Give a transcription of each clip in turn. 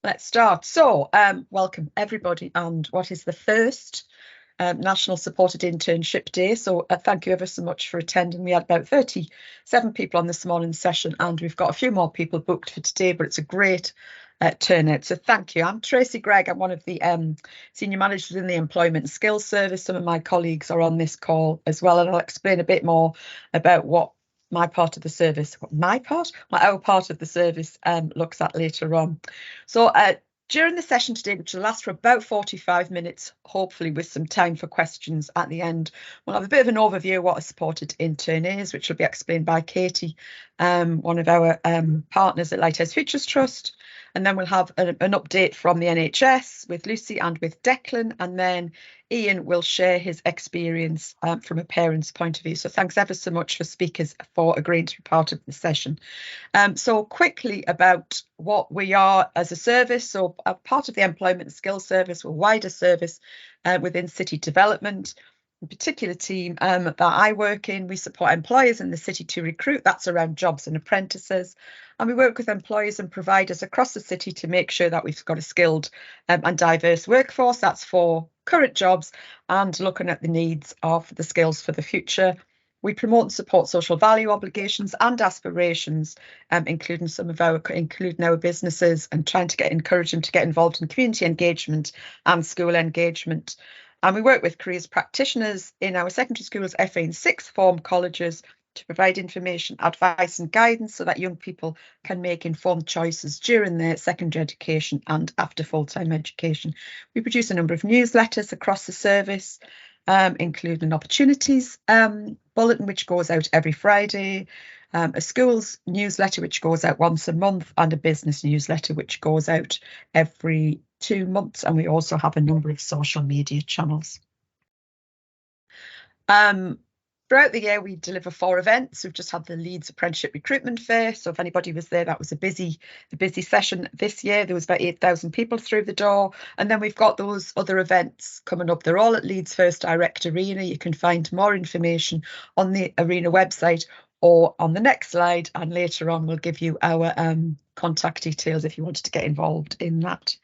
Let's start. So, welcome everybody, and what is the first National Supported Internship Day. So thank you ever so much for attending. We had about 37 people on this morning's session, and we've got a few more people booked for today, but it's a great turnout. So thank you. I'm Tracy Gregg. I'm one of the senior managers in the Employment and Skills Service. Some of my colleagues are on this call as well, and I'll explain a bit more about what our part of the service looks at later on. So during the session today, which will last for about 45 minutes, hopefully with some time for questions at the end, we'll have a bit of an overview of what a supported intern is, which will be explained by Katie, one of our partners at Lighthouse Futures Trust. And then we'll have an update from the NHS with Lucy and with Declan. And then Ian will share his experience from a parent's point of view. So thanks ever so much for speakers for agreeing to be part of the session. So quickly about what we are as a service. So a part of the Employment and Skills Service, or wider service within city development. In particular team that I work in, we support employers in the city to recruit. That's around jobs and apprentices. And we work with employers and providers across the city to make sure that we've got a skilled and diverse workforce. That's for current jobs and looking at the needs of the skills for the future. We promote and support social value obligations and aspirations, including our businesses, and trying to encourage them to get involved in community engagement and school engagement. And we work with careers practitioners in our secondary schools, FA and sixth form colleges, to provide information, advice and guidance so that young people can make informed choices during their secondary education and after full-time education. We produce a number of newsletters across the service, including opportunities bulletin, which goes out every Friday, a schools newsletter, which goes out once a month, and a business newsletter, which goes out every 2 months. And we also have a number of social media channels. Throughout the year, we deliver 4 events. We've just had the Leeds Apprenticeship Recruitment Fair. So if anybody was there, that was a busy session this year. There was about 8,000 people through the door. And then we've got those other events coming up. They're all at Leeds First Direct Arena. You can find more information on the Arena website or on the next slide. And later on, we'll give you our contact details if you wanted to get involved in that.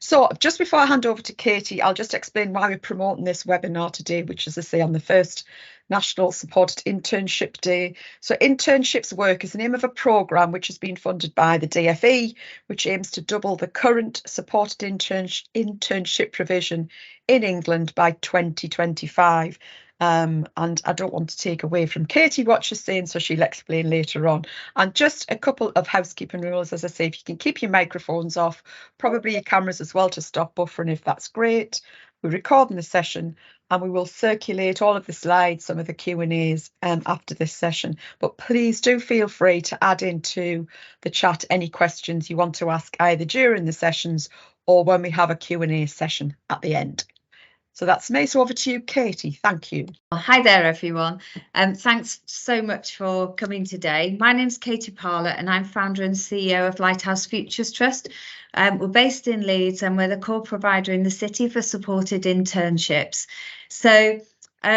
So just before I hand over to Katie, I'll just explain why we're promoting this webinar today, which is, I say, on the first National Supported Internship Day. So Internships Work is the name of a programme which has been funded by the DfE, which aims to double the current supported internship provision in England by 2025. And I don't want to take away from Katie what she's saying, so she'll explain later on. And just a couple of housekeeping rules, as I say, if you can keep your microphones off, probably your cameras as well to stop buffering if that's great. We're recording the session and we will circulate all of the slides, some of the Q&As after this session. But please do feel free to add into the chat any questions you want to ask either during the sessions or when we have a Q&A session at the end. So that's me. So over to you, Katie. Thank you. Well, hi there, everyone. Thanks so much for coming today. My name's Katie Parler and I'm founder and CEO of Lighthouse Futures Trust. We're based in Leeds and we're the core provider in the city for supported internships. So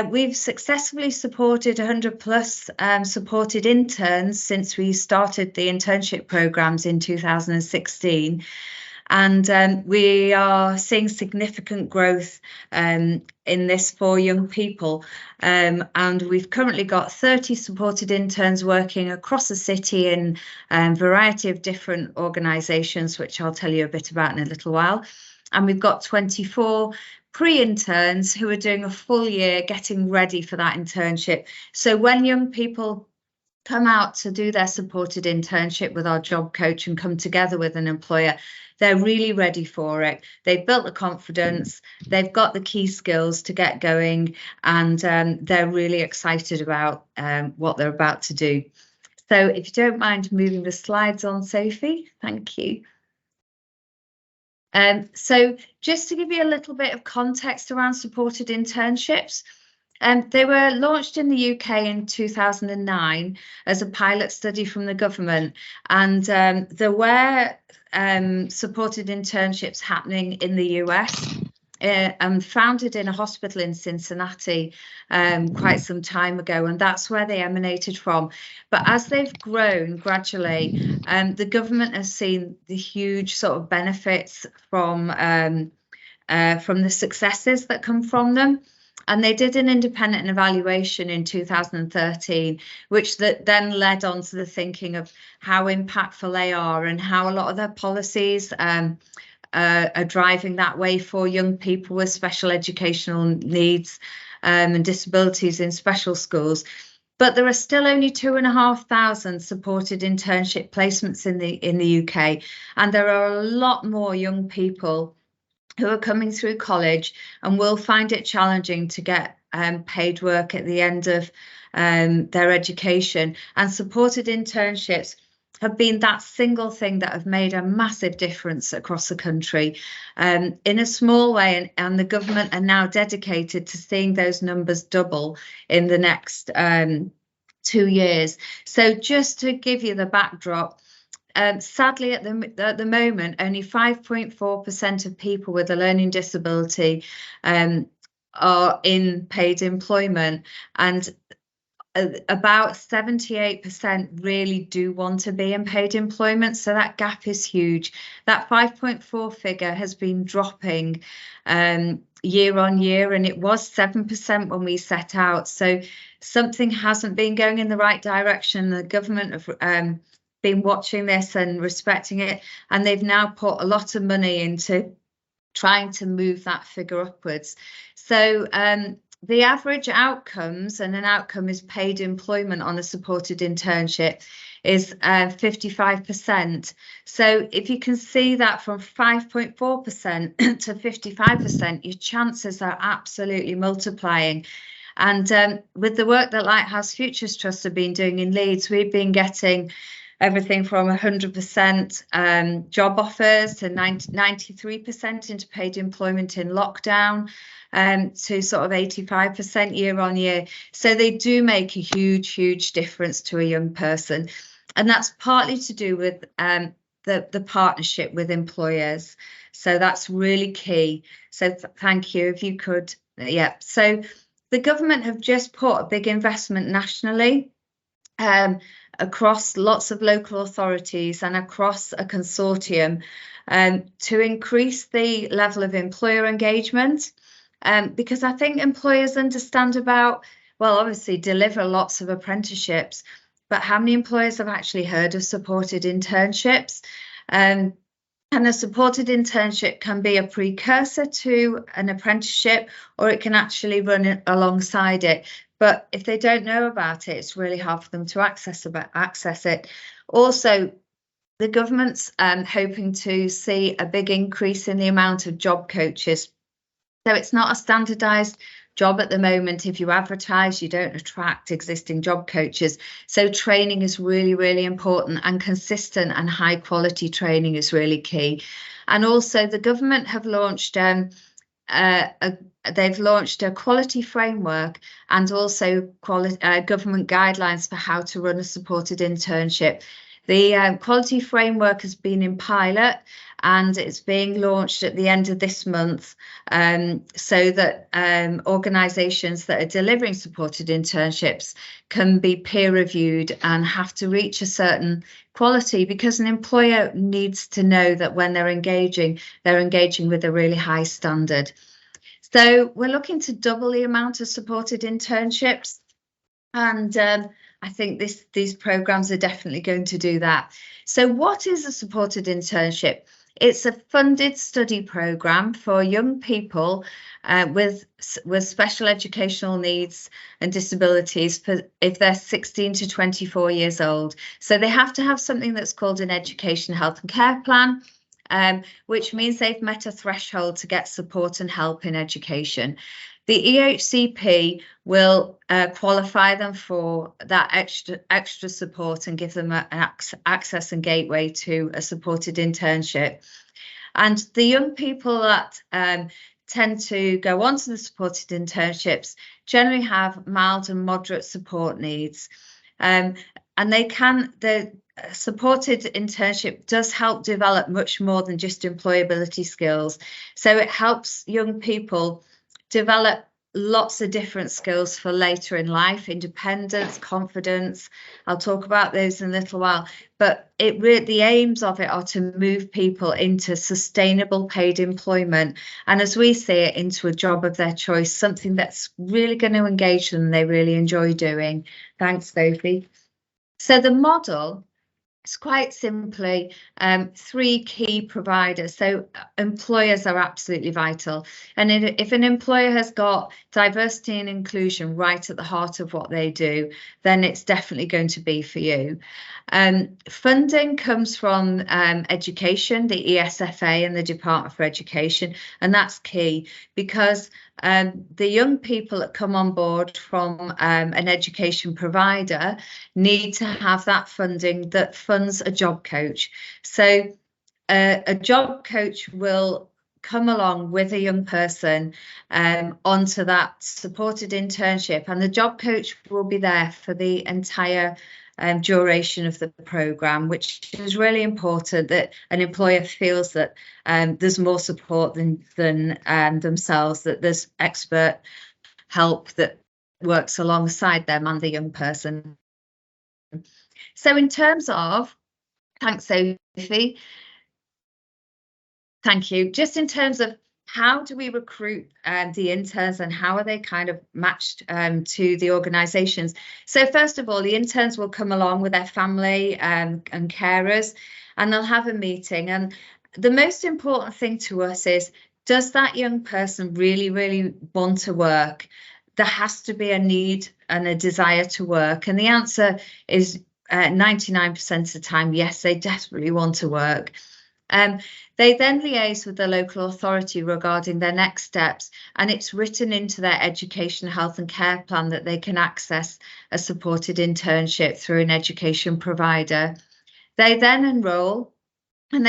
we've successfully supported 100 plus supported interns since we started the internship programs in 2016. And we are seeing significant growth in this for young people. And we've currently got 30 supported interns working across the city in a variety of different organisations, which I'll tell you a bit about in a little while. And we've got 24 pre-interns who are doing a full year getting ready for that internship. So when young people come out to do their supported internship with our job coach and come together with an employer, they're really ready for it. They've built the confidence, they've got the key skills to get going, and they're really excited about what they're about to do. So if you don't mind moving the slides on, Sophie, thank you. So just to give you a little bit of context around supported internships, they were launched in the UK in 2009 as a pilot study from the government, and there were supported internships happening in the US. and founded in a hospital in Cincinnati quite some time ago, and that's where they emanated from. But as they've grown gradually, the government has seen the huge sort of benefits from the successes that come from them. And they did an independent evaluation in 2013, which then led on to the thinking of how impactful they are and how a lot of their policies are driving that way for young people with special educational needs and disabilities in special schools. But there are still only 2,500 supported internship placements in the UK, and there are a lot more young people who are coming through college and will find it challenging to get paid work at the end of their education. And supported internships have been that single thing that have made a massive difference across the country in a small way. And the government are now dedicated to seeing those numbers double in the next 2 years. So just to give you the backdrop, sadly, at the moment, only 5.4% of people with a learning disability are in paid employment, and about 78% really do want to be in paid employment. So that gap is huge. That 5.4 figure has been dropping year on year, and it was 7% when we set out. So something hasn't been going in the right direction. The government have been watching this and respecting it, and they've now put a lot of money into trying to move that figure upwards. So the average outcomes, and an outcome is paid employment on a supported internship, is 55%. So if you can see that from 5.4% to 55%, your chances are absolutely multiplying. And with the work that Lighthouse Futures Trust have been doing in Leeds, we've been getting everything from 100% job offers to 93% into paid employment in lockdown, to sort of 85% year on year. So they do make a huge difference to a young person. And that's partly to do with the partnership with employers. So that's really key. So thank you. If you could, yeah. So the government have just put a big investment nationally across lots of local authorities and across a consortium to increase the level of employer engagement, because I think employers understand about, well, obviously deliver lots of apprenticeships, but how many employers have actually heard of supported internships? And a supported internship can be a precursor to an apprenticeship, or it can actually run it alongside it. But if they don't know about it, it's really hard for them to access it. Also, the government's hoping to see a big increase in the amount of job coaches. So it's not a standardised job at the moment. If you advertise, you don't attract existing job coaches. So training is really important, and consistent and high quality training is really key. And also the government have launched they've launched a quality framework and also government guidelines for how to run a supported internship. The quality framework has been in pilot, and it's being launched at the end of this month, so that organisations that are delivering supported internships can be peer reviewed and have to reach a certain quality, because an employer needs to know that when they're engaging with a really high standard. So we're looking to double the amount of supported internships, and I think these programs are definitely going to do that. So what is a supported internship? It's a funded study program for young people with special educational needs and disabilities if they're 16 to 24 years old. So they have to have something that's called an education, health and care plan, which means they've met a threshold to get support and help in education. The EHCP will qualify them for that extra support and give them an access and gateway to a supported internship. And the young people that tend to go on to the supported internships generally have mild and moderate support needs. And a supported internship does help develop much more than just employability skills. So it helps young people develop lots of different skills for later in life: independence, confidence. I'll talk about those in a little while, but the aims of it are to move people into sustainable paid employment, and as we see it, into a job of their choice, something that's really going to engage them and they really enjoy doing. Thanks, Sophie. So the model, it's quite simply 3 key providers. So employers are absolutely vital. And if an employer has got diversity and inclusion right at the heart of what they do, then it's definitely going to be for you. Funding comes from education, the ESFA and the Department for Education, and that's key because the young people that come on board from an education provider need to have that funding that funds a job coach. So a job coach will come along with a young person onto that supported internship, and the job coach will be there for the entire duration of the programme, which is really important, that an employer feels that there's more support than themselves, that there's expert help that works alongside them and the young person. So in terms of, thanks Sophie, thank you, just in terms of how do we recruit the interns and how are they kind of matched to the organisations? So first of all, the interns will come along with their family and carers, and they'll have a meeting. And the most important thing to us is, does that young person really, really want to work? There has to be a need and a desire to work. And the answer is 99% of the time, yes, they desperately want to work. They then liaise with the local authority regarding their next steps, and it's written into their education, health and care plan that they can access a supported internship through an education provider. They then enrol, and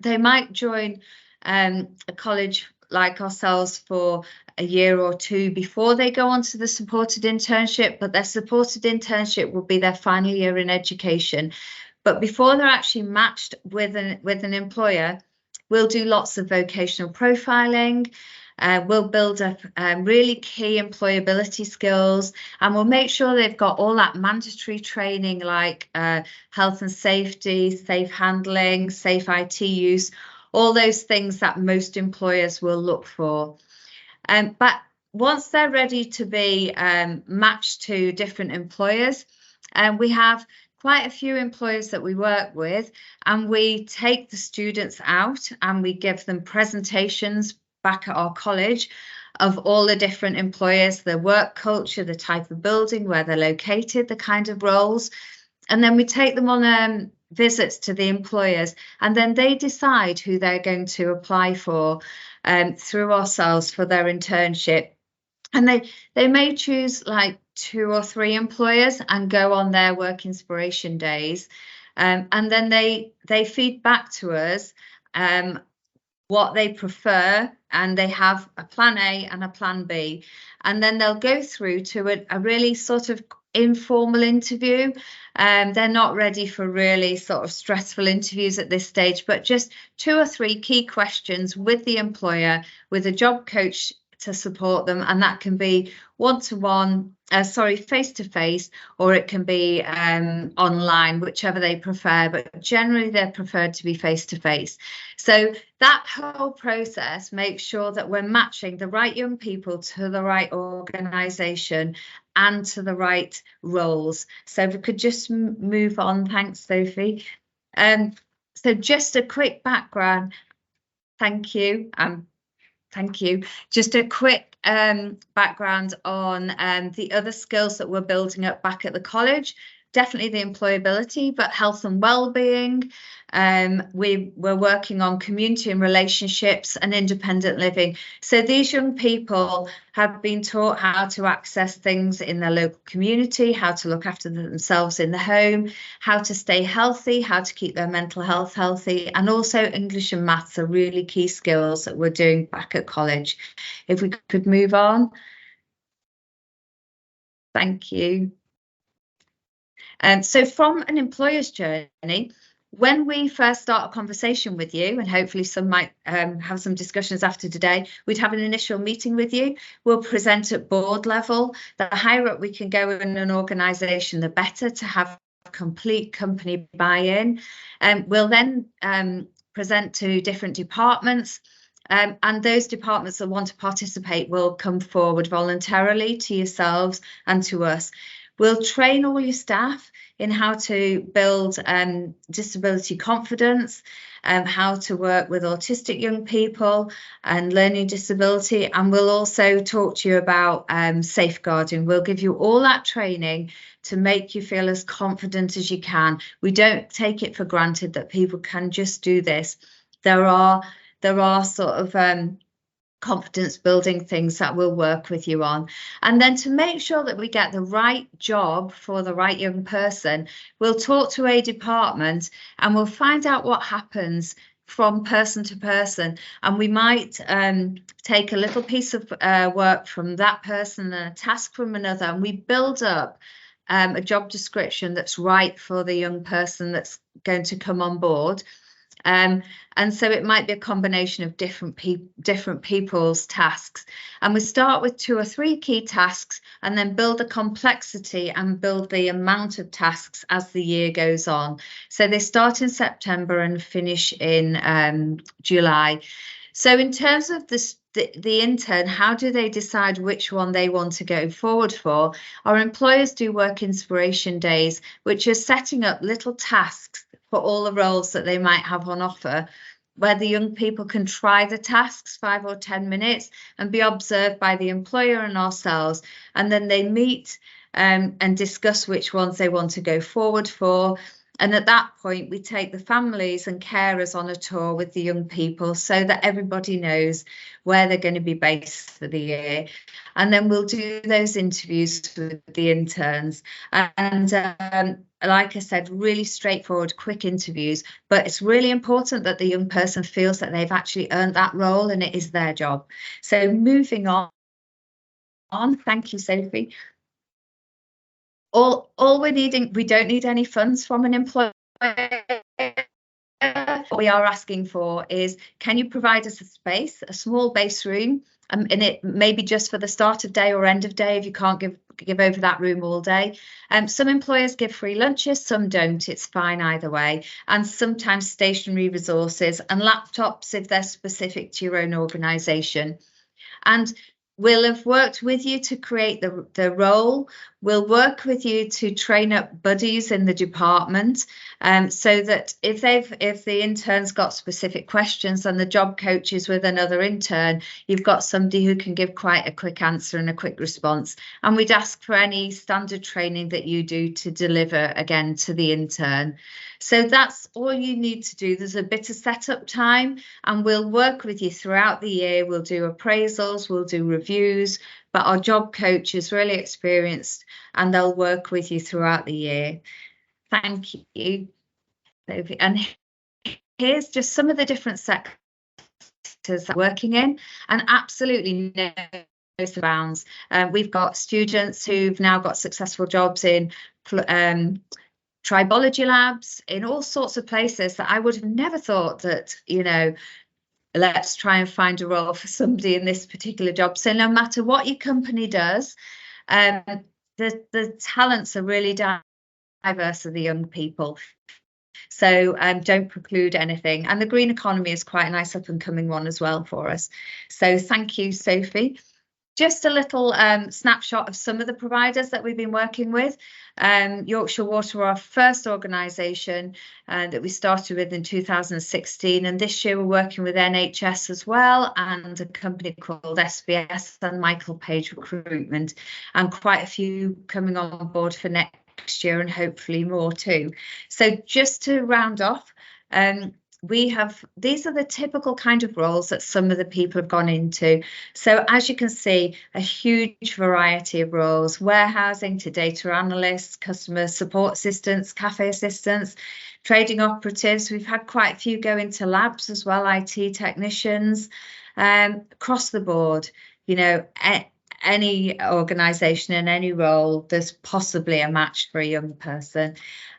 they might join a college like ourselves for a year or two before they go on to the supported internship, but their supported internship will be their final year in education. But before they're actually matched with an employer, we'll do lots of vocational profiling. We'll build up really key employability skills, and we'll make sure they've got all that mandatory training like health and safety, safe handling, safe IT use, all those things that most employers will look for. But once they're ready to be matched to different employers, we have quite a few employers that we work with, and we take the students out and we give them presentations back at our college of all the different employers, their work culture, the type of building, where they're located, the kind of roles. And then we take them on visits to the employers, and then they decide who they're going to apply for through ourselves for their internship. And they may choose like 2 or 3 employers and go on their work inspiration days. And then they feed back to us what they prefer, and they have a plan A and a plan B. And then they'll go through to a really sort of informal interview. They're not ready for really sort of stressful interviews at this stage, but just 2 or 3 key questions with the employer, with a job coach to support them, and that can be face-to-face, or it can be online, whichever they prefer, but generally they're preferred to be face-to-face. So that whole process makes sure that we're matching the right young people to the right organisation and to the right roles. So if we could just move on. Thanks, Sophie. So just a quick background. Thank you. Thank you. Just a quick background on the other skills that we're building up back at the college. Definitely the employability, but health and well-being. We're working on community and relationships and independent living. So these young people have been taught how to access things in their local community, how to look after themselves in the home, how to stay healthy, how to keep their mental health healthy, and also English and maths are really key skills that we're doing back at college. If we could move on. Thank you. So from an employer's journey, when we first start a conversation with you, and hopefully some might have some discussions after today, we'd have an initial meeting with you. We'll present at board level. The higher up we can go in an organisation, the better, to have complete company buy-in. We'll then present to different departments. And those departments that want to participate will come forward voluntarily to yourselves and to us. We'll train all your staff in how to build disability confidence, how to work with autistic young people and learning disability. And we'll also talk to you about safeguarding. We'll give you all that training to make you feel as confident as you can. We don't take it for granted that people can just do this. There are sort of confidence building things that we'll work with you on. And then to make sure that we get the right job for the right young person, we'll talk to a department and we'll find out what happens from person to person. And we might take a little piece of work from that person and a task from another, and we build up a job description that's right for the young person that's going to come on board. And so it might be a combination of different people's tasks. And we start with 2 or 3 key tasks and then build the complexity and build the amount of tasks as the year goes on. So they start in September and finish in July. So in terms of the intern, how do they decide which one they want to go forward for? Our employers do work inspiration days, which are setting up little tasks for all the roles that they might have on offer, where the young people can try the tasks 5 or 10 minutes and be observed by the employer and ourselves. And then they meet and discuss which ones they want to go forward for. And at that point, we take the families and carers on a tour with the young people so that everybody knows where they're going to be based for the year. And then we'll do those interviews with the interns. And like I said, really straightforward, quick interviews. But it's really important that the young person feels that they've actually earned that role and it is their job. So moving on. Thank you, Sophie. All we're needing, we don't need any funds from an employer. What we are asking for is, can you provide us a space, a small base room, and it maybe just for the start of day or end of day if you can't give over that room all day. Some employers give free lunches, some don't. It's fine either way. And sometimes stationary resources and laptops if they're specific to your own organisation. And we'll have worked with you to create the role. We'll work with you to train up buddies in the department, so that if the intern's got specific questions and the job coach is with another intern, you've got somebody who can give quite a quick answer and a quick response. And we'd ask for any standard training that you do to deliver again to the intern. So that's all you need to do. There's a bit of setup time and we'll work with you throughout the year. We'll do appraisals, we'll do reviews, but our job coach is really experienced and they'll work with you throughout the year. Thank you. And here's just some of the different sectors that we're working in, and absolutely no bounds. We've got students who've now got successful jobs in tribology labs, in all sorts of places that I would have never thought that, you know, let's try and find a role for somebody in this particular job. So no matter what your company does, the talents are really diverse of the young people. So don't preclude anything. And the green economy is quite a nice up and coming one as well for us. So thank you, Sophie. Just a little snapshot of some of the providers that we've been working with. Yorkshire Water were our first organisation that we started with in 2016, and this year we're working with NHS as well, and a company called SBS and Michael Page Recruitment, and quite a few coming on board for next year and hopefully more too. So just to round off, these are the typical kind of roles that some of the people have gone into. So as you can see, a huge variety of roles: warehousing to data analysts, customer support assistants, cafe assistants, trading operatives. We've had quite a few go into labs as well, IT technicians, across the board, you know, any organisation in any role, there's possibly a match for a young person.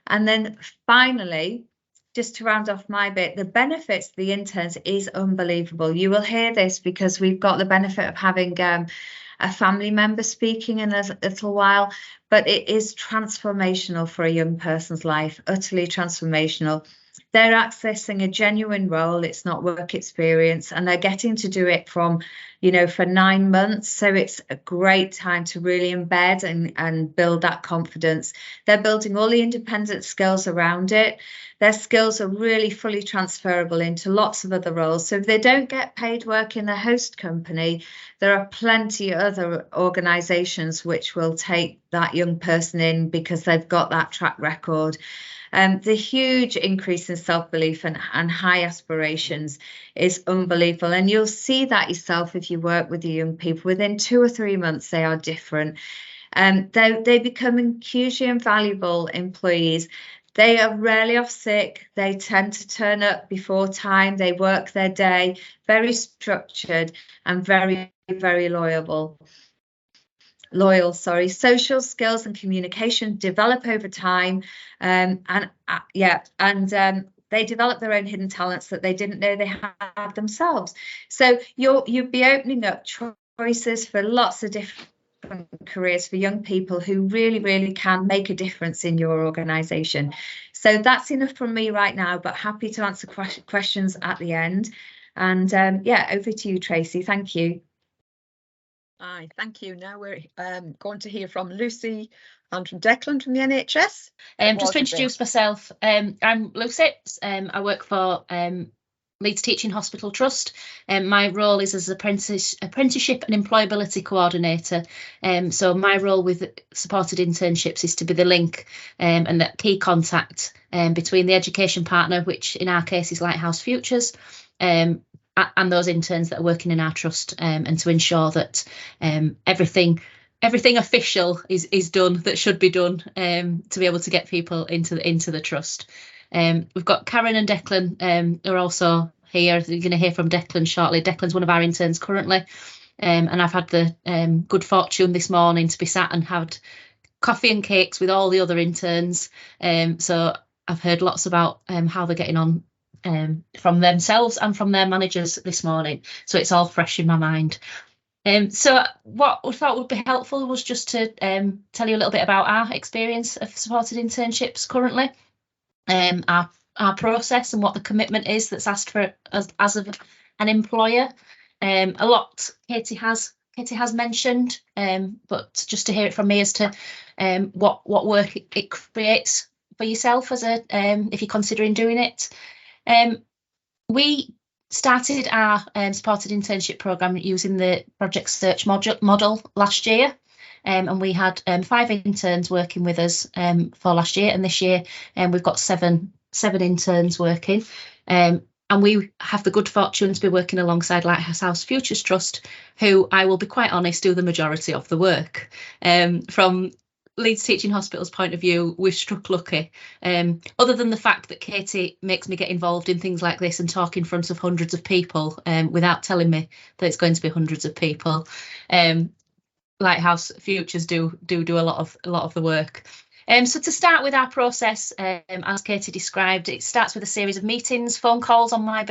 And then finally, just to round off my bit, the benefits of the interns is unbelievable. You will hear this because we've got the benefit of having a family member speaking in a little while, but it is transformational for a young person's life, utterly transformational. They're accessing a genuine role. It's not work experience, and they're getting to do it from, for 9 months. So it's a great time to really embed and build that confidence. They're building all the independent skills around it. Their skills are really fully transferable into lots of other roles. So if they don't get paid work in the host company, there are plenty of other organisations which will take that young person in because they've got that track record. The huge increase in self-belief and high aspirations is unbelievable. And you'll see that yourself if you work with the young people. Within 2 or 3 months, they are different. They become hugely invaluable employees. They are rarely off sick. They tend to turn up before time. They work their day, very structured and very, very loyal. Social skills and communication develop over time, and they develop their own hidden talents that they didn't know they had themselves. So you'll be opening up choices for lots of different careers for young people who really, really can make a difference in your organisation. So that's enough from me right now, but happy to answer questions at the end. And over to you, Tracy. Thank you. Hi, thank you. Now we're going to hear from Lucy and from Declan from the NHS. Just to introduce myself, I'm Lucy. I work for Leeds Teaching Hospital Trust. My role is as apprenticeship and employability coordinator. So my role with supported internships is to be the link and the key contact between the education partner, which in our case is Lighthouse Futures, and those interns that are working in our trust, and to ensure that everything official is done that should be done to be able to get people into the trust. We've got Karen and Declan who are also here. You're going to hear from Declan shortly. Declan's one of our interns currently, and I've had the good fortune this morning to be sat and had coffee and cakes with all the other interns. So I've heard lots about how they're getting on from themselves and from their managers this morning. So it's all fresh in my mind. So what we thought would be helpful was just to tell you a little bit about our experience of supported internships currently, our process and what the commitment is that's asked for as of an employer. A lot Katie has mentioned, but just to hear it from me as to what work it creates for yourself as if you're considering doing it. We started our supported internship programme using the project search model last year, and we had 5 interns working with us for last year, and this year we've got seven interns working, and we have the good fortune to be working alongside Lighthouse Futures Trust, who, I will be quite honest, do the majority of the work. From Leeds Teaching Hospital's point of view, we've struck lucky. Other than the fact that Katie makes me get involved in things like this and talk in front of hundreds of people without telling me that it's going to be hundreds of people, Lighthouse Futures do a lot of the work. So to start with our process, as Katie described, it starts with a series of meetings, phone calls on my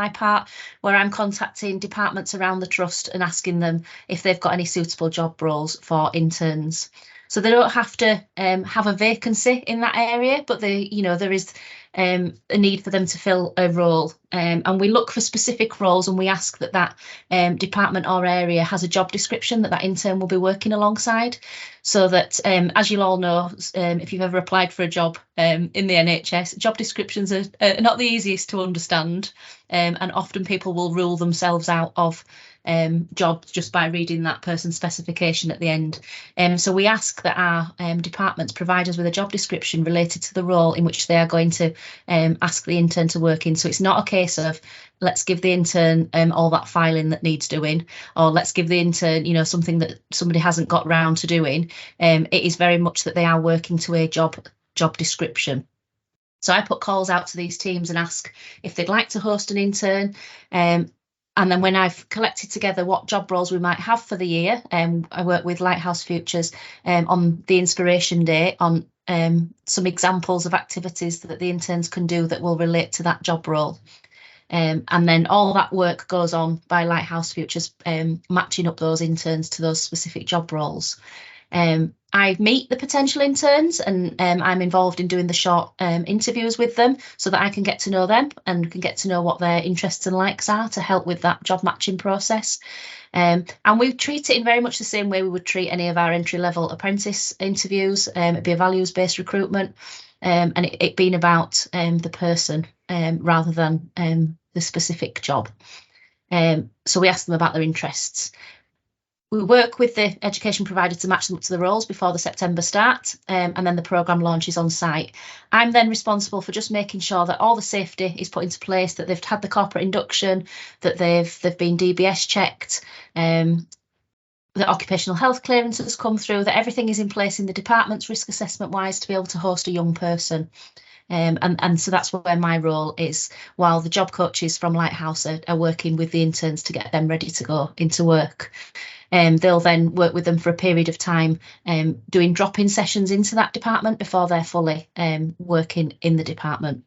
part, where I'm contacting departments around the trust and asking them if they've got any suitable job roles for interns. So they don't have to have a vacancy in that area, but there is a need for them to fill a role. And we look for specific roles, and we ask that department or area has a job description that intern will be working alongside. So that, as you'll all know, if you've ever applied for a job in the NHS, job descriptions are not the easiest to understand, and often people will rule themselves out of jobs just by reading that person's specification at the end. So we ask that our departments provide us with a job description related to the role in which they are going to ask the intern to work in. So it's not a case of let's give the intern all that filing that needs doing, or let's give the intern something that somebody hasn't got round to doing. It is very much that they are working to a job description. So I put calls out to these teams and ask if they'd like to host an intern. And then when I've collected together what job roles we might have for the year, I work with Lighthouse Futures on the Inspiration Day on some examples of activities that the interns can do that will relate to that job role. And then all that work goes on by Lighthouse Futures, matching up those interns to those specific job roles. I meet the potential interns, and I'm involved in doing the short interviews with them so that I can get to know them and can get to know what their interests and likes are to help with that job matching process. And we treat it in very much the same way we would treat any of our entry-level apprentice interviews. It'd be a values-based recruitment, and it being about the person rather than the specific job. So we ask them about their interests. We work with the education provider to match them up to the roles before the September start, and then the programme launches on site. I'm then responsible for just making sure that all the safety is put into place, that they've had the corporate induction, that they've been DBS checked, that occupational health clearance has come through, that everything is in place in the departments risk assessment wise to be able to host a young person. And so that's where my role is, while the job coaches from Lighthouse are working with the interns to get them ready to go into work. They'll then work with them for a period of time, doing drop-in sessions into that department before they're fully working in the department.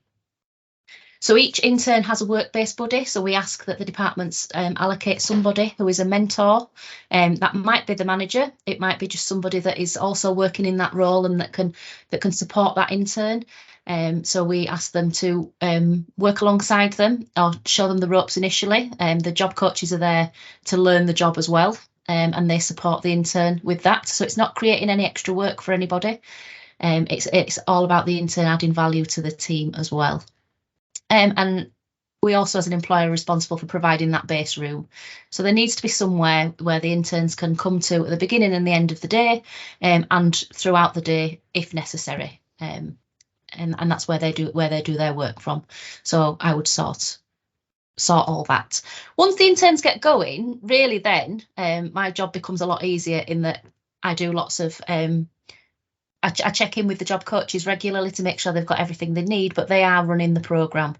So each intern has a work-based buddy, so we ask that the departments allocate somebody who is a mentor. That might be the manager, it might be just somebody that is also working in that role and that can support that intern. So we ask them to work alongside them or show them the ropes initially. The job coaches are there to learn the job as well, and they support the intern with that. So it's not creating any extra work for anybody. It's all about the intern adding value to the team as well. And we also, as an employer, are responsible for providing that base room. So there needs to be somewhere where the interns can come to at the beginning and the end of the day, and throughout the day if necessary. And that's where they do their work from. So I would sort all that. Once the interns get going, really then my job becomes a lot easier in that I do lots of I check in with the job coaches regularly to make sure they've got everything they need, but they are running the programme.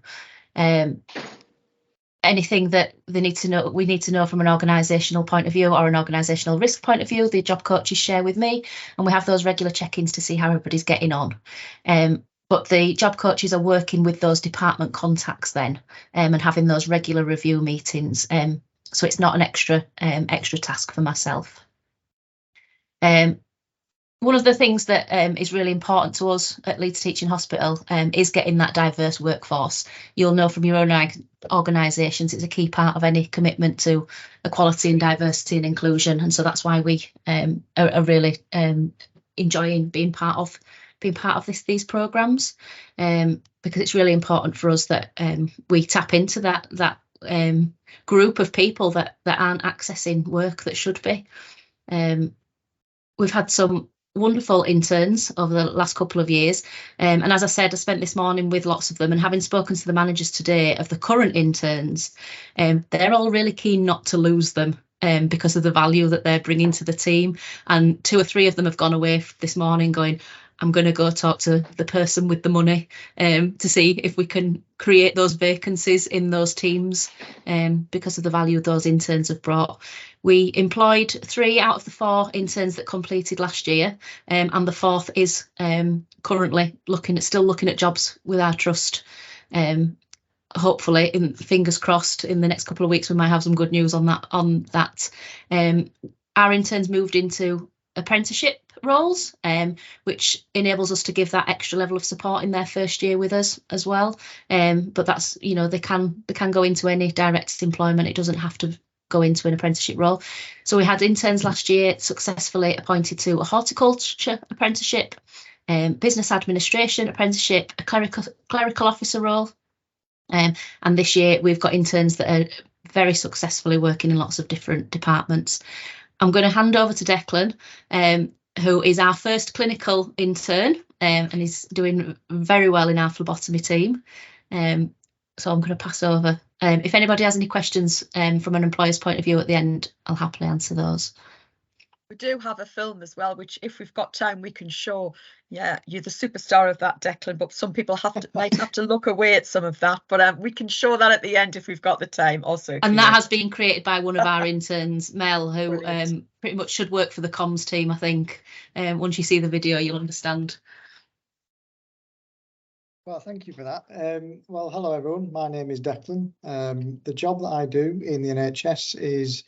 Anything that they need to know, we need to know from an organisational point of view or an organisational risk point of view, the job coaches share with me, and we have those regular check-ins to see how everybody's getting on. But the job coaches are working with those department contacts then, and having those regular review meetings. So it's not an extra task for myself. One of the things that is really important to us at Leeds Teaching Hospital is getting that diverse workforce. You'll know from your own organisations, it's a key part of any commitment to equality and diversity and inclusion. And so that's why we are really enjoying being part of these programmes, because it's really important for us that we tap into that group of people that aren't accessing work that should be. We've had some wonderful interns over the last couple of years, and as I said, I spent this morning with lots of them, and having spoken to the managers today of the current interns, they're all really keen not to lose them because of the value that they're bringing to the team. And 2 or 3 of them have gone away this morning going, I'm going to go talk to the person with the money to see if we can create those vacancies in those teams because of the value those interns have brought. We employed 3 out of the 4 interns that completed last year, and the 4th is currently still looking at jobs with our trust. Hopefully, fingers crossed, in the next couple of weeks we might have some good news on that. Our interns moved into apprenticeship roles, which enables us to give that extra level of support in their first year with us as well. But that's, they can go into any direct employment. It doesn't have to go into an apprenticeship role. So we had interns last year successfully appointed to a horticulture apprenticeship, business administration apprenticeship, a clerical officer role. And this year we've got interns that are very successfully working in lots of different departments. I'm going to hand over to Declan, who is our first clinical intern, and is doing very well in our phlebotomy team. So I'm going to pass over. If anybody has any questions from an employer's point of view at the end, I'll happily answer those. We do have a film as well, which if we've got time, we can show. Yeah, you're the superstar of that, Declan, but some people might have to look away at some of that. But we can show that at the end if we've got the time also. And that has been created by one of our interns, Mel, who pretty much should work for the comms team, I think. Once you see the video, you'll understand. Well, thank you for that. Well, hello, everyone. My name is Declan. The job that I do in the NHS is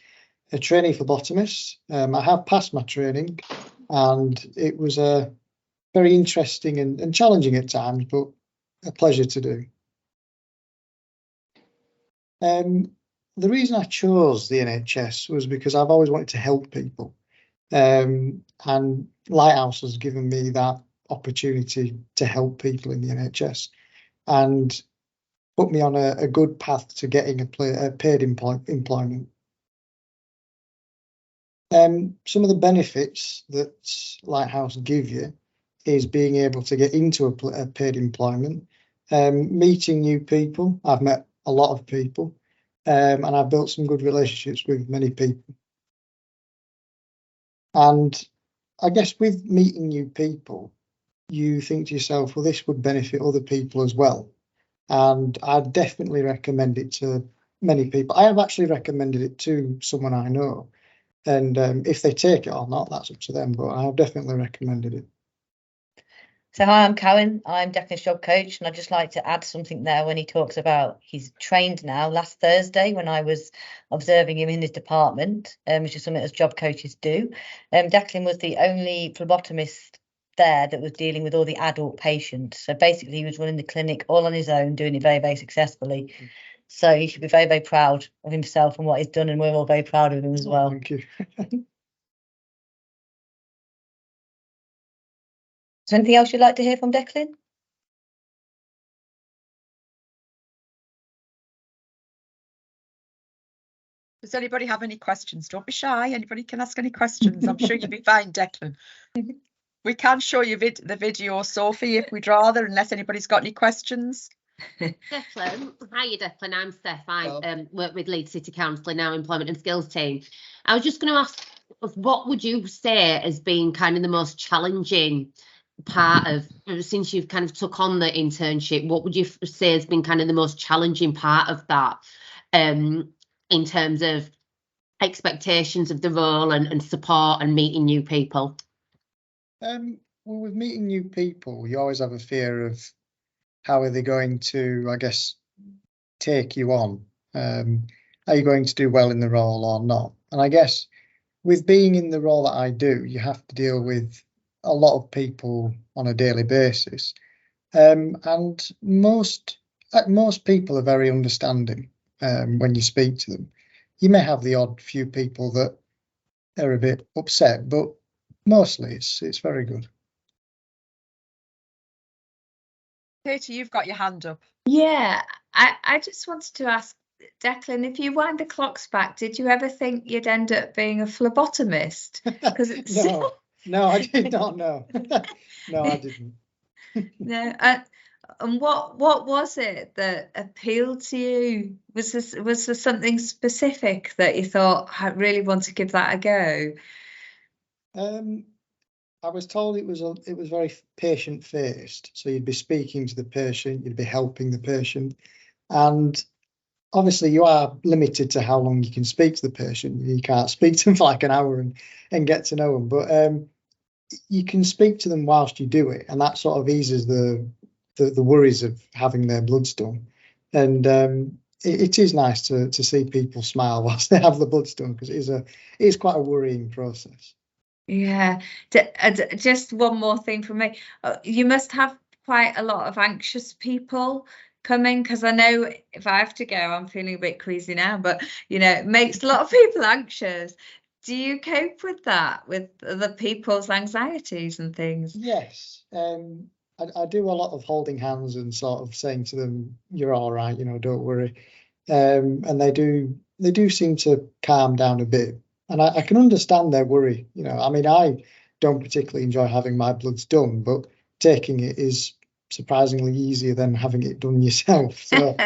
a trainee phlebotomist. I have passed my training, and it was very interesting and challenging at times, but a pleasure to do. The reason I chose the NHS was because I've always wanted to help people, and Lighthouse has given me that opportunity to help people in the NHS and put me on a good path to getting a paid employment. Some of the benefits that Lighthouse give you is being able to get into a paid employment, meeting new people. I've met a lot of people, and I've built some good relationships with many people. And I guess with meeting new people, you think to yourself, well, this would benefit other people as well. And I definitely recommend it to many people. I have actually recommended it to someone I know. And if they take it or not, that's up to them. But I've definitely recommended it. So hi, I'm Cowan. I'm Declan's job coach, and I'd just like to add something there when he talks about he's trained now. Last Thursday, when I was observing him in his department, which is something as job coaches do, Declan was the only phlebotomist there that was dealing with all the adult patients. So basically, he was running the clinic all on his own, doing it very, very successfully. So he should be very, very proud of himself and what he's done, and we're all very proud of him as well. Thank you. Is there anything else you'd like to hear from Declan? Does anybody have any questions? Don't be shy. Anybody can ask any questions. I'm sure you'll be fine, Declan. We can show you the video, Sophie, if we'd rather, unless anybody's got any questions. Declan, hiya Declan, I'm Steph. I work with Leeds City Council in our employment and skills team. I was just going to ask, what would you say has been kind of the most challenging part of, since you've kind of took on the internship, what would you say has been kind of the most challenging part of that, in terms of expectations of the role and support and meeting new people? Well, with meeting new people, you always have a fear of how are they going to, I guess, take you on? Are you going to do well in the role or not? And I guess with being in the role that I do, you have to deal with a lot of people on a daily basis. And most people are very understanding when you speak to them. You may have the odd few people that are a bit upset, but mostly it's very good. Katie, you've got your hand up. Yeah, I just wanted to ask, Declan, if you wind the clocks back, did you ever think you'd end up being a phlebotomist? Because No, I did not know. No, I didn't. No, and what was it that appealed to you? Was there something specific that you thought, I really want to give that a go? I was told it was very patient faced. So you'd be speaking to the patient, you'd be helping the patient, and obviously you are limited to how long you can speak to the patient. You can't speak to them for like an hour and get to know them, but you can speak to them whilst you do it, and that sort of eases the worries of having their bloods done. And it is nice to see people smile whilst they have the bloods done, because it is quite a worrying process. Yeah, just one more thing from me. You must have quite a lot of anxious people coming, because I know if I have to go, I'm feeling a bit queasy now, but it makes a lot of people anxious. Do you cope with that, with other people's anxieties and things? Yes, I do a lot of holding hands and sort of saying to them, "You're all right, don't worry," and they do seem to calm down a bit. And I can understand their worry. I mean, I don't particularly enjoy having my bloods done, but taking it is surprisingly easier than having it done yourself. So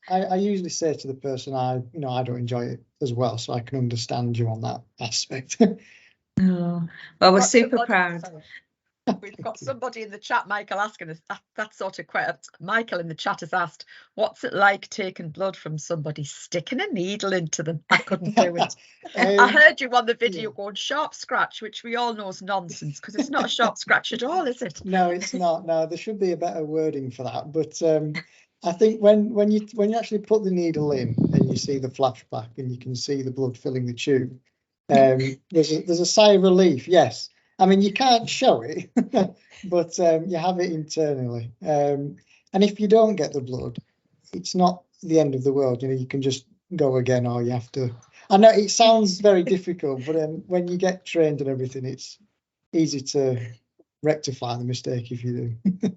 I usually say to the person, I don't enjoy it as well, so I can understand you on that aspect. Oh, well, we're Got super somebody- proud. sorry. We've got somebody in the chat, Michael, asking us that sort of question. Michael in the chat has asked, what's it like taking blood from somebody, sticking a needle into them? I couldn't do it. I heard you on the video going sharp scratch, which we all know is nonsense, because it's not a sharp scratch at all, is it? No, it's not. No, there should be a better wording for that. But I think when you actually put the needle in and you see the flashback and you can see the blood filling the tube, there's a sigh of relief. Yes, I mean you can't show it, but you have it internally. And if you don't get the blood, it's not the end of the world. You can just go again, or you have to. I know it sounds very difficult, but when you get trained and everything, it's easy to rectify the mistake if you do.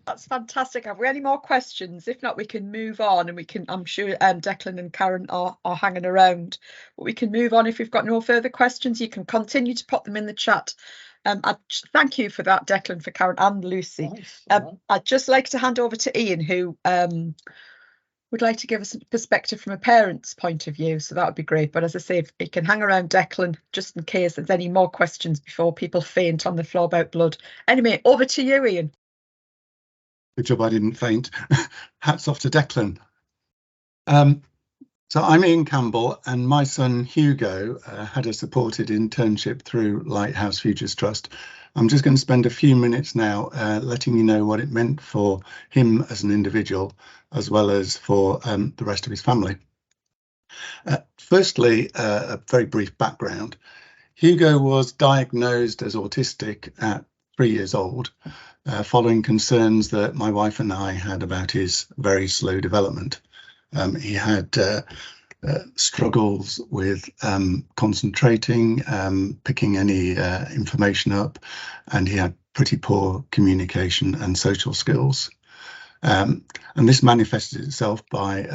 That's fantastic. Have we any more questions? If not, we can move on, and I'm sure Declan and Karen are hanging around, but we can move on. If we've got no further questions, you can continue to pop them in the chat. Thank you for that, Declan, for Karen and Lucy. Nice. I'd just like to hand over to Ian, who would like to give us a perspective from a parent's point of view. So that would be great. But as I say, if you can hang around Declan just in case there's any more questions before people faint on the floor about blood. Anyway, over to you, Ian. Good job I didn't faint. Hats off to Declan. So I'm Ian Campbell, and my son Hugo had a supported internship through Lighthouse Futures Trust. I'm just going to spend a few minutes now letting you know what it meant for him as an individual, as well as for the rest of his family. Firstly, a very brief background. Hugo was diagnosed as autistic at 3 years old, following concerns that my wife and I had about his very slow development. He had struggles with concentrating, picking any information up, and he had pretty poor communication and social skills. And this manifested itself by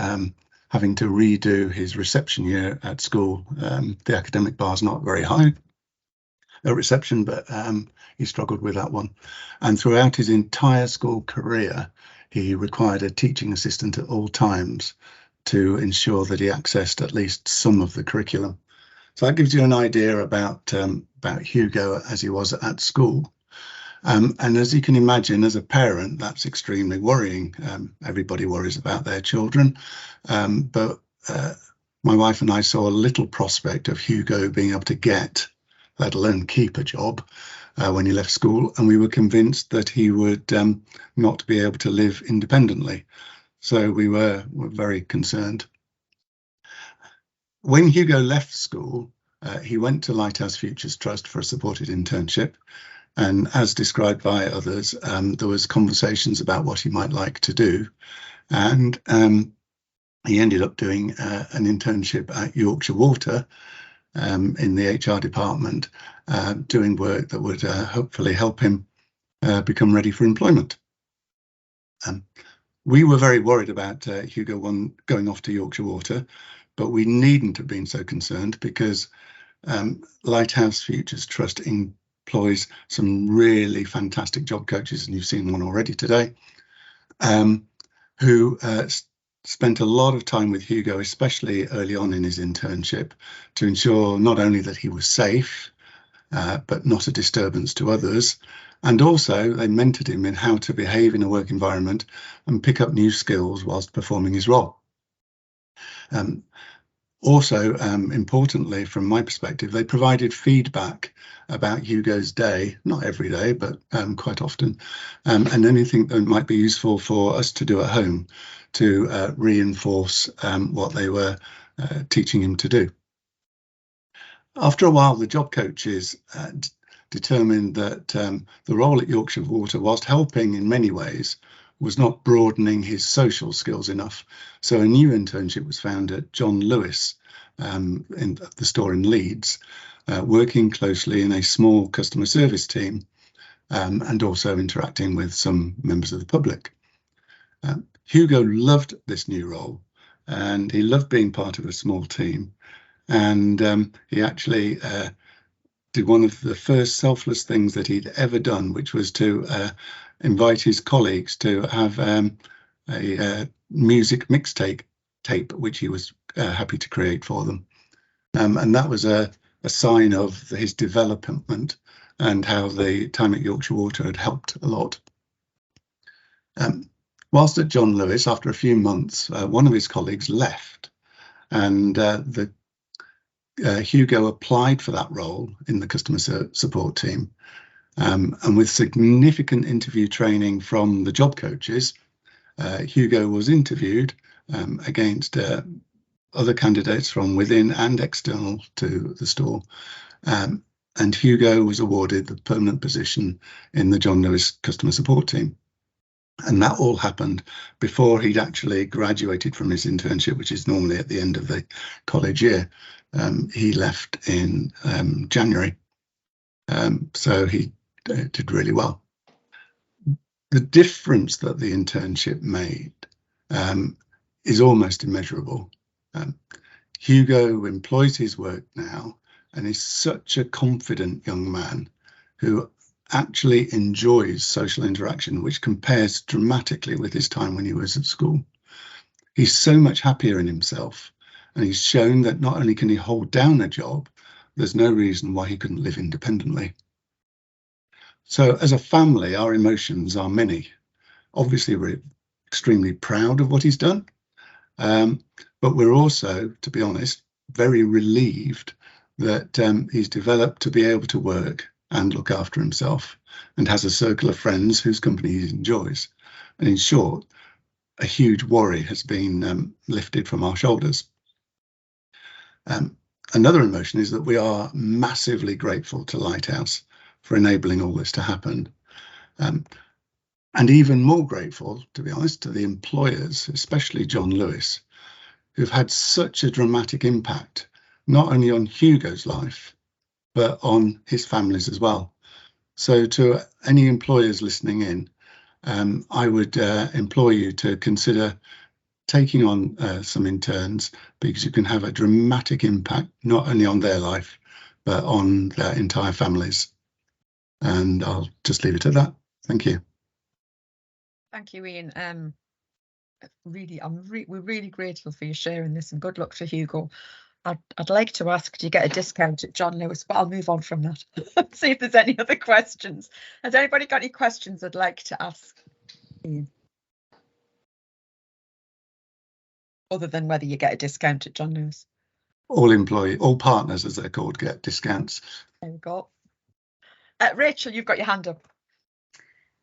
having to redo his reception year at school. The academic bar is not very high at reception, but he struggled with that one. And throughout his entire school career, he required a teaching assistant at all times to ensure that he accessed at least some of the curriculum. So that gives you an idea about Hugo as he was at school. And as you can imagine, as a parent, that's extremely worrying. Everybody worries about their children. But my wife and I saw a little prospect of Hugo being able to get, let alone keep, a job when he left school, and we were convinced that he would not be able to live independently. So we were very concerned. When Hugo left school, he went to Lighthouse Futures Trust for a supported internship, and as described by others, there was conversations about what he might like to do, and he ended up doing an internship at Yorkshire Water in the HR department, doing work that would hopefully help him become ready for employment. We were very worried about Hugo going off to Yorkshire Water, but we needn't have been so concerned because Lighthouse Futures Trust employs some really fantastic job coaches, and you've seen one already today, who spent a lot of time with Hugo, especially early on in his internship, to ensure not only that he was safe, but not a disturbance to others. And also they mentored him in how to behave in a work environment and pick up new skills whilst performing his role. Also, importantly, from my perspective, they provided feedback about Hugo's day, not every day, but quite often, and anything that might be useful for us to do at home to reinforce what they were teaching him to do. After a while, the job coaches determined that the role at Yorkshire Water, whilst helping in many ways, was not broadening his social skills enough. So a new internship was found at John Lewis in the store in Leeds, working closely in a small customer service team and also interacting with some members of the public. Hugo loved this new role, and he loved being part of a small team. And he actually did one of the first selfless things that he'd ever done, which was to invite his colleagues to have a music mixtape which he was happy to create for them. And that was a sign of his development and how the time at Yorkshire Water had helped a lot. Whilst at John Lewis, after a few months, one of his colleagues left, and Hugo applied for that role in the customer support team. And with significant interview training from the job coaches, Hugo was interviewed against other candidates from within and external to the store. And Hugo was awarded the permanent position in the John Lewis customer support team. And that all happened before he'd actually graduated from his internship, which is normally at the end of the college year. He left in January. So he did really well. The difference that the internship made is almost immeasurable. Hugo employs his work now and is such a confident young man who actually enjoys social interaction, which compares dramatically with his time when he was at school. He's so much happier in himself, and he's shown that not only can he hold down a job, there's no reason why he couldn't live independently. So as a family, our emotions are many. Obviously, we're extremely proud of what he's done, but we're also, to be honest, very relieved that he's developed to be able to work and look after himself and has a circle of friends whose company he enjoys. And in short, a huge worry has been lifted from our shoulders. Another emotion is that we are massively grateful to Lighthouse for enabling all this to happen. And even more grateful, to be honest, to the employers, especially John Lewis, who've had such a dramatic impact, not only on Hugo's life, but on his families as well. So to any employers listening in, I would implore you to consider taking on some interns, because you can have a dramatic impact, not only on their life, but on their entire families. And I'll just leave it at that. Thank you. Thank you, Ian. We're really grateful for you sharing this, and good luck to Hugo. I'd like to ask, do you get a discount at John Lewis? But I'll move on from that. See if there's any other questions. Has anybody got any questions I'd like to ask Ian? Other than whether you get a discount at John Lewis. All partners, as they're called, get discounts. There we go. Rachel, you've got your hand up.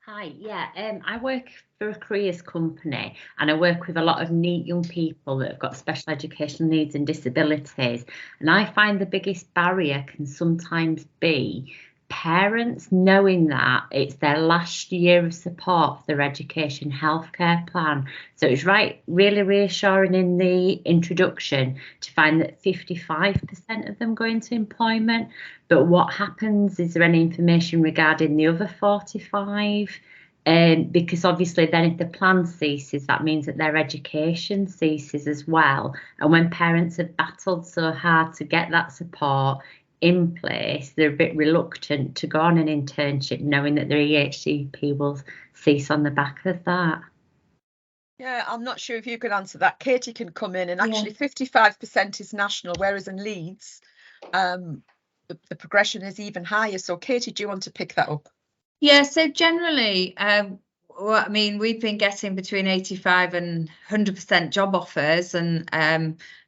Hi, yeah, I work for a careers company, and I work with a lot of neat young people that have got special educational needs and disabilities. And I find the biggest barrier can sometimes be parents knowing that it's their last year of support for their education healthcare plan. So it's really reassuring in the introduction to find that 55% of them go into employment. But what happens? Is there any information regarding the other 45? Because obviously then if the plan ceases, that means that their education ceases as well. And when parents have battled so hard to get that support in place, they're a bit reluctant to go on an internship knowing that their EHCP will cease on the back of that. Yeah, I'm not sure if you could answer that. Katie can come in, and actually 55% is national, whereas in Leeds the progression is even higher. So Katie, do you want to pick that up? Yeah, so generally, well, I mean, we've been getting between 85 and 100% job offers, and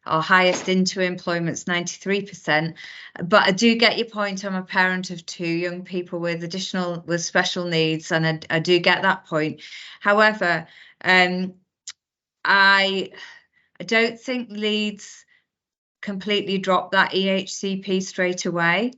our highest into employment's 93%. But I do get your point. I'm a parent of two young people with special needs, and I do get that point. However, I don't think Leeds completely dropped that EHCP straight away,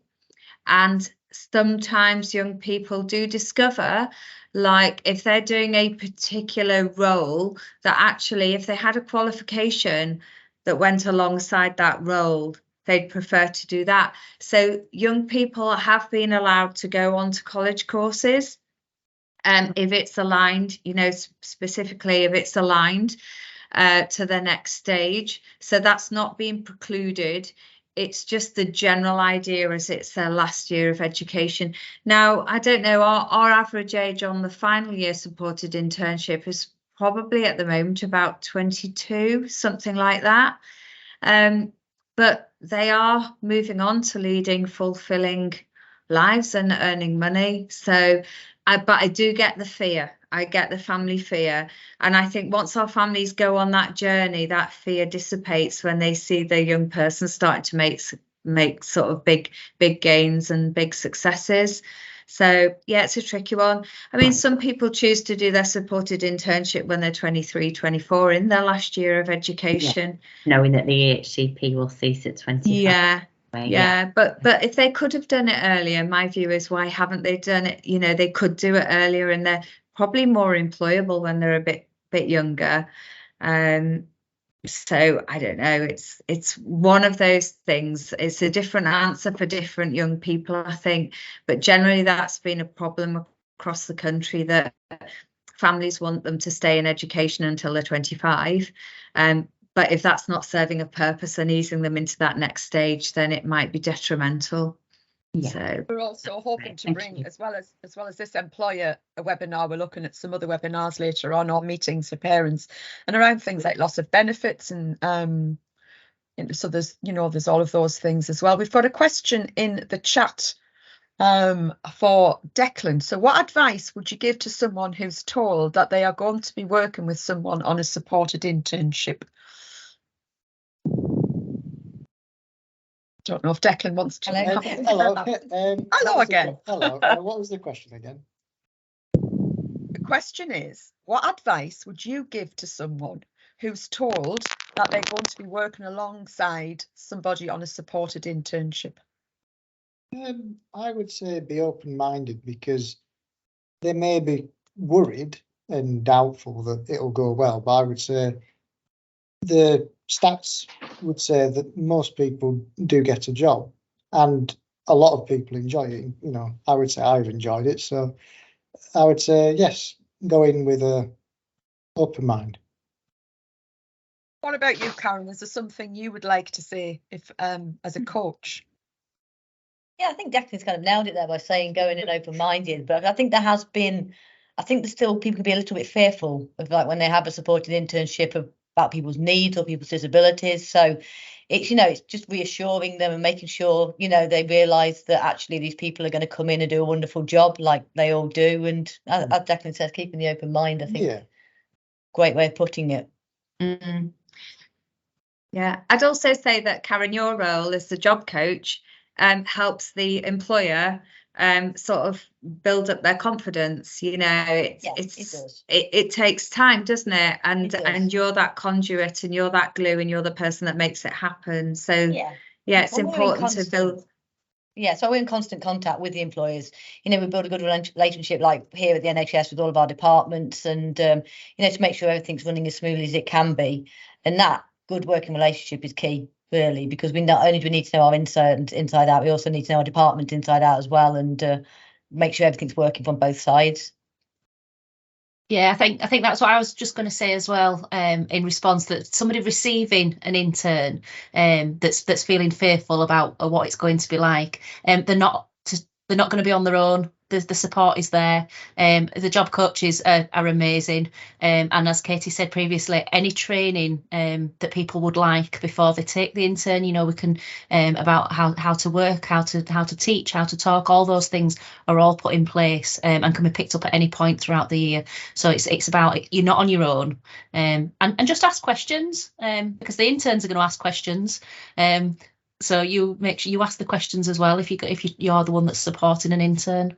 and sometimes young people do discover, like if they're doing a particular role, that actually if they had a qualification that went alongside that role, they'd prefer to do that. So young people have been allowed to go on to college courses, if it's aligned, specifically if it's aligned to the next stage. So that's not being precluded. It's just the general idea as it's their last year of education. Now, I don't know, our average age on the final year supported internship is probably at the moment about 22, something like that. But they are moving on to leading fulfilling lives and earning money. So, but I do get the fear. I get the family fear. And I think once our families go on that journey, that fear dissipates when they see the young person starting to make sort of big gains and big successes. So yeah, it's a tricky one. I mean, some people choose to do their supported internship when they're 23, 24 in their last year of education. Yeah. Knowing that the EHCP will cease at 25. Yeah. But if they could have done it earlier, my view is, why haven't they done it? You know, they could do it earlier, and they're probably more employable when they're a bit younger. So I don't know, it's one of those things. It's a different answer for different young people, I think, but generally that's been a problem across the country, that families want them to stay in education until they're 25, but if that's not serving a purpose and easing them into that next stage, then it might be detrimental. Yeah. So we're also hoping to bring, as well as this employer a webinar, we're looking at some other webinars later on, or meetings for parents, and around things like loss of benefits, and so there's all of those things as well. We've got a question in the chat for Declan. So what advice would you give to someone who's told that they are going to be working with someone on a supported internship? Don't know if Declan wants to. Hello. Hello again. Hello. What was the question again? The question is, what advice would you give to someone who's told that they're going to be working alongside somebody on a supported internship? I would say be open-minded, because they may be worried and doubtful that it'll go well, but I would say the stats would say that most people do get a job, and a lot of people enjoy it. You know, I would say I've enjoyed it, so I would say yes, go in with a open mind. What about you, Karen? Is there something you would like to say, if as a coach? Yeah, I think Declan's kind of nailed it there by saying going in open-minded, but I think there's still people can be a little bit fearful of, like, when they have a supported internship, about people's needs or people's disabilities. So it's, it's just reassuring them and making sure, they realise that actually these people are going to come in and do a wonderful job like they all do. And as Declan says, keeping the open mind, I think, great way of putting it. Mm-hmm. Yeah, I'd also say that, Karen, your role as the job coach helps the employer sort of build up their confidence. It takes time, doesn't it? And you're that conduit, and you're that glue, and you're the person that makes it happen. So it's important to build. Yeah, so we're in constant contact with the employers. We build a good relationship, like here at the NHS, with all of our departments, and to make sure everything's running as smoothly as it can be. And that good working relationship is key, really, because we not only do we need to know our interns inside out, we also need to know our department inside out as well, and make sure everything's working from both sides. Yeah, I think that's what I was just going to say as well, in response, that somebody receiving an intern that's feeling fearful about what it's going to be like, they're not going to be on their own. The support is there. The job coaches are amazing, and as Katie said previously, any training that people would like before they take the intern, we can about how to work, how to teach, how to talk, all those things are all put in place and can be picked up at any point throughout the year. So it's about, you're not on your own, and just ask questions, because the interns are going to ask questions. So you make sure you ask the questions as well if you're the one that's supporting an intern.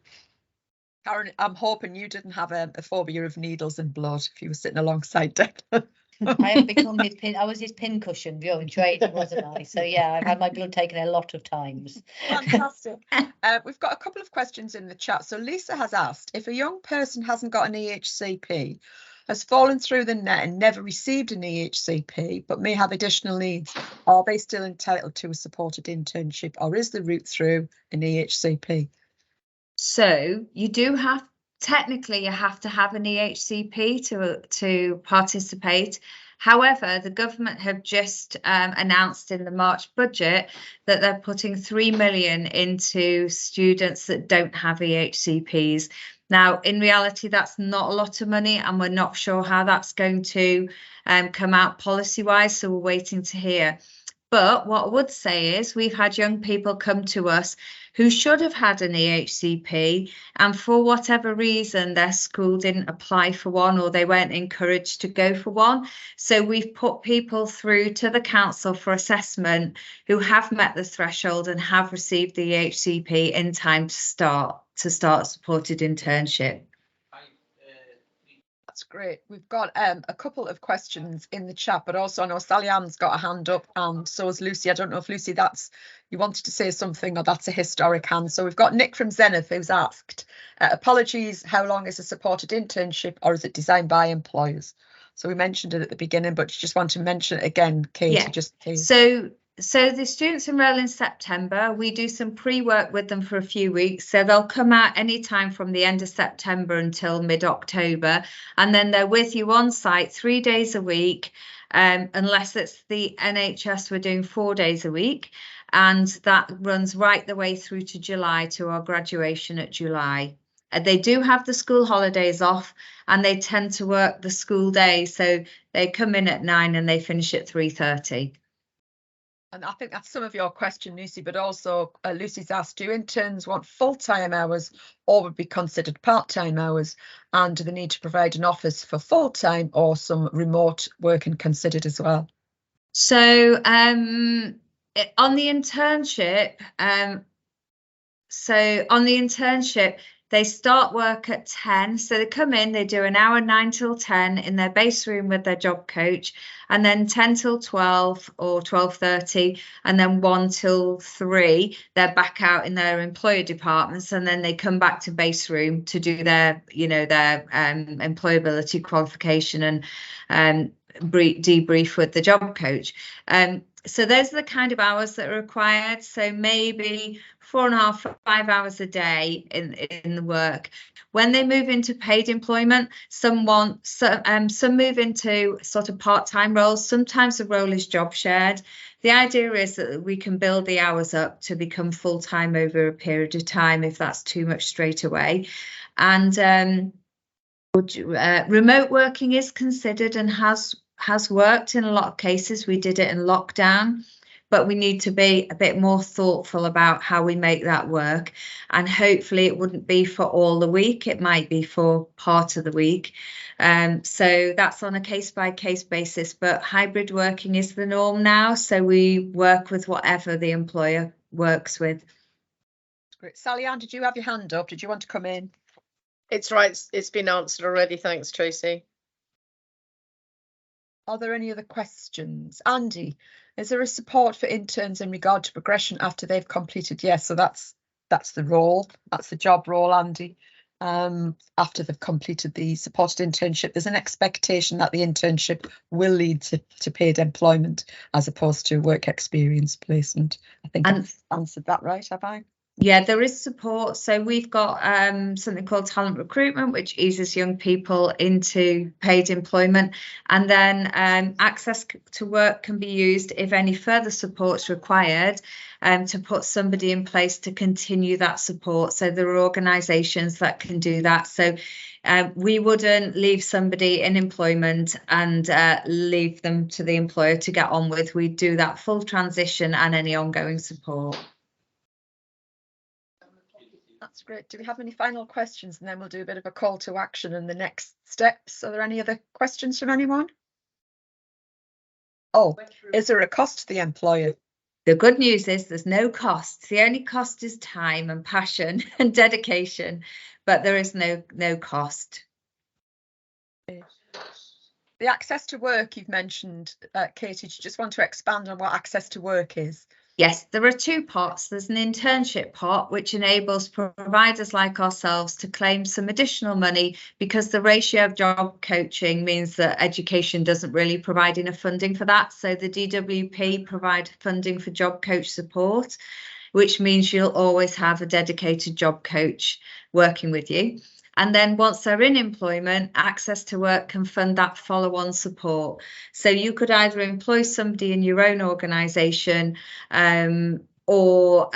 Karen, I'm hoping you didn't have a phobia of needles and blood if you were sitting alongside Declan. I have become his pin. I was his pin cushion during training, wasn't I? So yeah, I've had my blood taken a lot of times. Fantastic. We've got a couple of questions in the chat. So Lisa has asked, if a young person hasn't got an EHCP, has fallen through the net and never received an EHCP, but may have additional needs, are they still entitled to a supported internship, or is the route through an EHCP? So you do have, technically you have to have an EHCP to participate. However, the government have just announced in the March budget that they're putting 3 million into students that don't have EHCPs. Now, in reality, that's not a lot of money, and we're not sure how that's going to come out policy-wise, so we're waiting to hear. But what I would say is we've had young people come to us who should have had an EHCP, and for whatever reason, their school didn't apply for one, or they weren't encouraged to go for one. So we've put people through to the council for assessment who have met the threshold and have received the EHCP in time to start supported internship. That's great. We've got a couple of questions in the chat, but also I know Sally Ann's got a hand up, and so has Lucy. I don't know if Lucy, you wanted to say something, or that's a historic hand. So we've got Nick from Zenith who's asked, apologies, how long is a supported internship, or is it designed by employers? So we mentioned it at the beginning, but you just want to mention it again, Katie, yeah. just please. So the students enroll in September. We do some pre-work with them for a few weeks. So they'll come out anytime from the end of September until mid-October. And then they're with you on site 3 days a week, unless it's the NHS, we're doing 4 days a week. And that runs right the way through to July, to our graduation at July. They do have the school holidays off, and they tend to work the school day. So they come in at 9 and they finish at 3:30. And I think that's some of your question, Lucy, but also Lucy's asked, do interns want full-time hours or would be considered part-time hours? And do they need to provide an office for full-time or some remote working considered as well? So on the internship, they start work at 10. So they come in, they do an hour 9 till 10 in their base room with their job coach, and then 10 till 12 or 12:30, and then 1 till 3, they're back out in their employer departments, and then they come back to base room to do their, their employability qualification and debrief with the job coach. So those are the kind of hours that are required. So maybe 4.5, 5 hours a day in the work. When they move into paid employment, some move into sort of part-time roles. Sometimes the role is job shared. The idea is that we can build the hours up to become full-time over a period of time if that's too much straight away. And remote working is considered and has worked in a lot of cases. We did it in lockdown, but we need to be a bit more thoughtful about how we make that work. And hopefully it wouldn't be for all the week. It might be for part of the week. So that's on a case-by-case basis, but hybrid working is the norm now. So we work with whatever the employer works with. Great. Sally Ann, did you have your hand up? Did you want to come in? It's right. It's been answered already. Thanks, Tracy. Are there any other questions? Andy, is there a support for interns in regard to progression after they've completed? Yes, so that's the role, that's the job role, Andy. After they've completed the supported internship, there's an expectation that the internship will lead to paid employment as opposed to work experience placement. I think I've answered that right, have I? Yeah, there is support. So we've got something called talent recruitment, which eases young people into paid employment. And then access to work can be used if any further support is required to put somebody in place to continue that support. So there are organisations that can do that. So we wouldn't leave somebody in employment and leave them to the employer to get on with. We do that full transition and any ongoing support. That's great. Do we have any final questions? And then we'll do a bit of a call to action and the next steps. Are there any other questions from anyone? Oh, is there a cost to the employer? The good news is there's no cost. The only cost is time and passion and dedication, but there is no cost. The access to work you've mentioned, Katie, do you just want to expand on what access to work is? Yes, there are two parts. There's an internship part, which enables providers like ourselves to claim some additional money because the ratio of job coaching means that education doesn't really provide enough funding for that. So the DWP provide funding for job coach support, which means you'll always have a dedicated job coach working with you. And then once they're in employment, access to work can fund that follow-on support. So you could either employ somebody in your own organisation or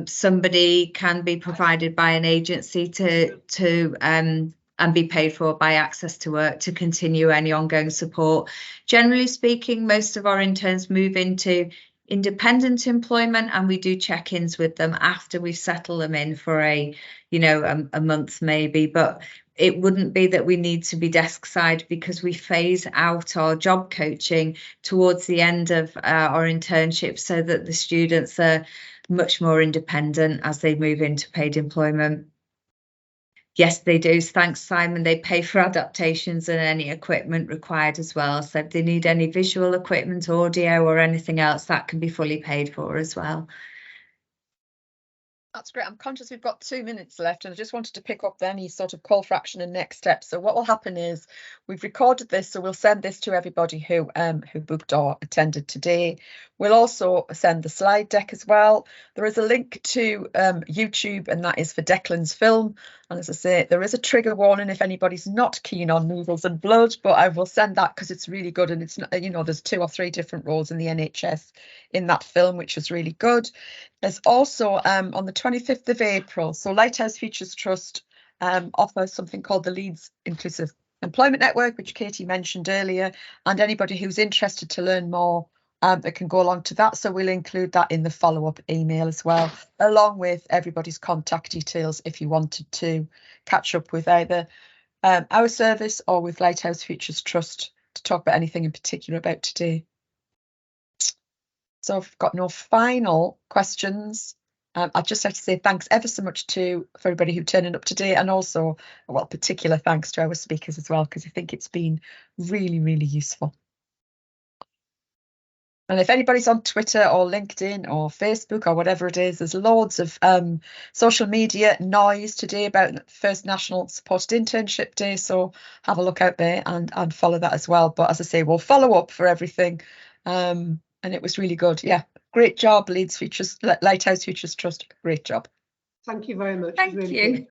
somebody can be provided by an agency to and be paid for by Access to Work to continue any ongoing support. Generally speaking, most of our interns move into independent employment, and we do check-ins with them after we settle them in for a month maybe, but it wouldn't be that we need to be desk side, because we phase out our job coaching towards the end of our internship, so that the students are much more independent as they move into paid employment. Yes, they do. Thanks, Simon. They pay for adaptations and any equipment required as well. So if they need any visual equipment, audio or anything else, that can be fully paid for as well. That's great. I'm conscious we've got 2 minutes left, and I just wanted to pick up any sort of call for action and next steps. So what will happen is we've recorded this, so we'll send this to everybody who booked or attended today. We'll also send the slide deck as well. There is a link to YouTube, and that is for Declan's film. And as I say, there is a trigger warning if anybody's not keen on noodles and blood, but I will send that because it's really good, and it's not, there's 2 or 3 different roles in the NHS in that film, which is really good. There's also on the 25th of April, so Lighthouse Futures Trust offers something called the Leeds Inclusive Employment Network, which Katie mentioned earlier, and anybody who's interested to learn more, they can go along to that. So we'll include that in the follow-up email as well, along with everybody's contact details if you wanted to catch up with either our service or with Lighthouse Futures Trust to talk about anything in particular about today. So I've got no final questions. I'd just like to say thanks ever so much for everybody who turned up today, and also, well, particular thanks to our speakers as well, because I think it's been really, really useful. And if anybody's on Twitter or LinkedIn or Facebook or whatever it is, there's loads of social media noise today about the first National Supported Internship Day. So have a look out there and follow that as well. But as I say, we'll follow up for everything. And it was really good. Yeah, great job, Lighthouse Futures Trust. Great job. Thank you very much. Thank you.